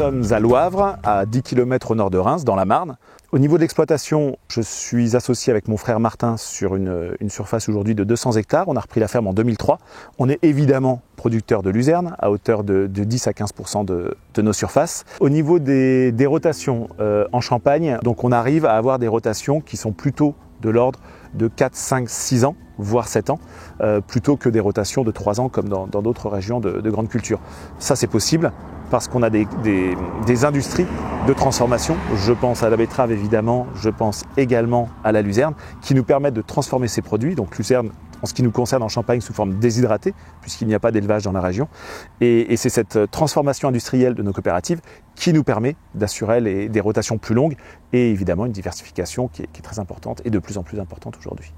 sommes à Loivre, à 10 km au nord de Reims, dans la Marne. Au niveau de l'exploitation, je suis associé avec mon frère Martin sur une surface aujourd'hui de 200 hectares. On a repris la ferme en 2003. On est évidemment producteur de luzerne à hauteur de 10 à 15% de nos surfaces. Au niveau des rotations en Champagne, donc on arrive à avoir des rotations qui sont plutôt de l'ordre de 4, 5, 6 ans, voire 7 ans, plutôt que des rotations de 3 ans comme dans d'autres régions de grande culture. Ça, c'est possible parce qu'on a des industries de transformation. Je pense à la betterave évidemment, je pense également à la luzerne, qui nous permettent de transformer ces produits. Donc luzerne, en ce qui nous concerne en Champagne, sous forme déshydratée, puisqu'il n'y a pas d'élevage dans la région. Et c'est cette transformation industrielle de nos coopératives qui nous permet d'assurer des rotations plus longues et évidemment une diversification qui est très importante et de plus en plus importante aujourd'hui.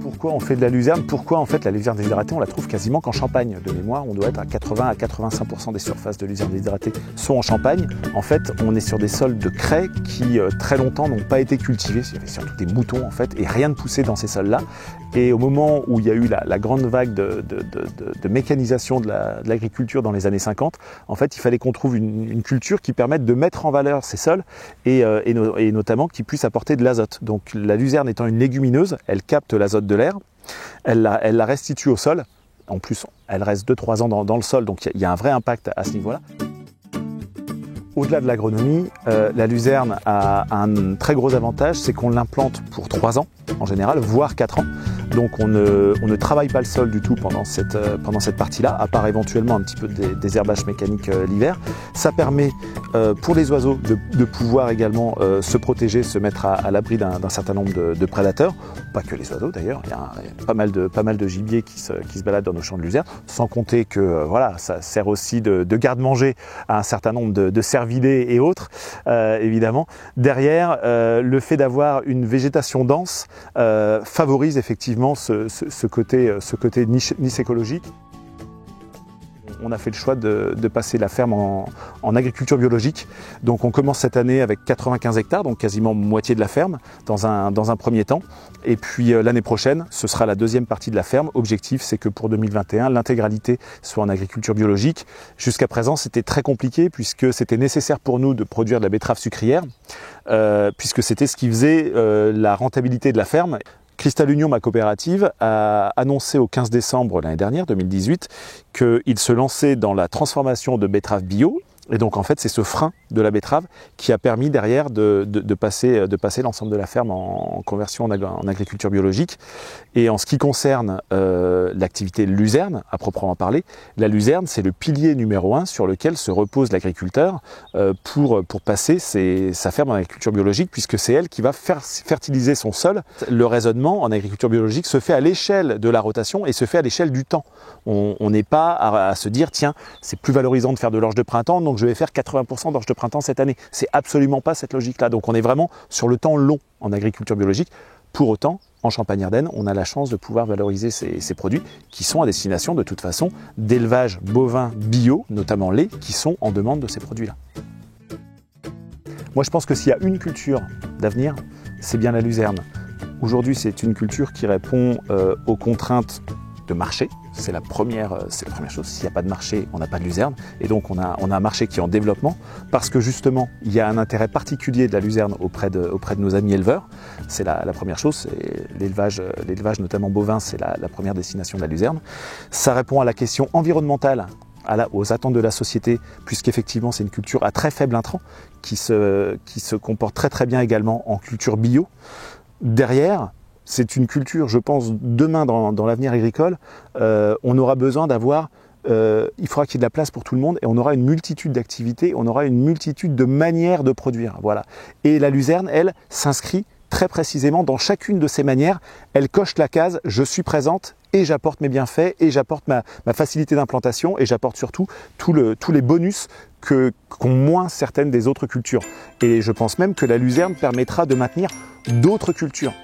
Pourquoi on fait de la luzerne? Pourquoi en fait la luzerne déshydratée on la trouve quasiment qu'en Champagne? De mémoire, on doit être à 80 à 85% des surfaces de luzerne déshydratée sont en Champagne. En fait, on est sur des sols de craie qui très longtemps n'ont pas été cultivés. Il y avait surtout des moutons en fait et rien ne poussait dans ces sols-là. Et au moment où il y a eu la grande vague de mécanisation de l'agriculture dans les années 50, en fait, il fallait qu'on trouve une culture qui permette de mettre en valeur ces sols et notamment qui puisse apporter de l'azote. Donc la luzerne étant une légumineuse, elle capte l'azote de l'air, elle la restitue au sol. En plus, elle reste 2-3 ans dans le sol, donc il y a un vrai impact à ce niveau-là. Au-delà de l'agronomie, la luzerne a un très gros avantage, c'est qu'on l'implante pour 3 ans en général, voire 4 ans. Donc on ne travaille pas le sol du tout pendant cette partie-là, à part éventuellement un petit peu de désherbage mécanique l'hiver. Ça permet pour les oiseaux de pouvoir également se protéger, se mettre à l'abri d'un certain nombre de prédateurs. Pas que les oiseaux d'ailleurs, il y a pas mal de gibier qui se baladent dans nos champs de luzerne, sans compter que voilà, ça sert aussi de garde-manger à un certain nombre de cervidés et autres, évidemment. Derrière, le fait d'avoir une végétation dense favorise effectivement ce côté niche écologique. On a fait le choix de passer la ferme en agriculture biologique. Donc on commence cette année avec 95 hectares, donc quasiment moitié de la ferme dans un premier temps. Et puis l'année prochaine, ce sera la deuxième partie de la ferme. Objectif, c'est que pour 2021, l'intégralité soit en agriculture biologique. Jusqu'à présent, c'était très compliqué puisque c'était nécessaire pour nous de produire de la betterave sucrière, puisque c'était ce qui faisait la rentabilité de la ferme. Cristal Union, ma coopérative, a annoncé au 15 décembre l'année dernière, 2018, qu'il se lançait dans la transformation de betteraves bio. Et donc en fait, c'est ce frein de la betterave qui a permis derrière de passer l'ensemble de la ferme en conversion en agriculture biologique. Et en ce qui concerne l'activité luzerne, à proprement parler, la luzerne, c'est le pilier numéro 1 sur lequel se repose l'agriculteur pour passer sa ferme en agriculture biologique, puisque c'est elle qui va fertiliser son sol. Le raisonnement en agriculture biologique se fait à l'échelle de la rotation et se fait à l'échelle du temps. On n'est pas à se dire, tiens, c'est plus valorisant de faire de l'orge de printemps, donc je vais faire 80% d'orge de printemps cette année. C'est absolument pas cette logique-là. Donc on est vraiment sur le temps long en agriculture biologique. Pour autant, en Champagne-Ardenne, on a la chance de pouvoir valoriser ces produits qui sont à destination de toute façon d'élevage bovin bio, notamment lait, qui sont en demande de ces produits-là. Moi je pense que s'il y a une culture d'avenir, c'est bien la luzerne. Aujourd'hui, c'est une culture qui répond aux contraintes de marché. C'est la première chose. S'il n'y a pas de marché, on n'a pas de luzerne. Et donc on a un marché qui est en développement parce que justement, il y a un intérêt particulier de la luzerne auprès de nos amis éleveurs. C'est la première chose. L'élevage notamment bovin, c'est la première destination de la luzerne. Ça répond à la question environnementale, aux attentes de la société, puisqu'effectivement c'est une culture à très faible intrant qui se comporte très très bien également en culture bio. Derrière, c'est une culture, je pense, demain dans l'avenir agricole, on aura besoin d'avoir, il faudra qu'il y ait de la place pour tout le monde et on aura une multitude d'activités, on aura une multitude de manières de produire. Voilà. Et la luzerne, elle, s'inscrit très précisément dans chacune de ces manières. Elle coche la case, je suis présente et j'apporte mes bienfaits et j'apporte ma facilité d'implantation et j'apporte surtout tous les bonus qu'ont moins certaines des autres cultures. Et je pense même que la luzerne permettra de maintenir d'autres cultures.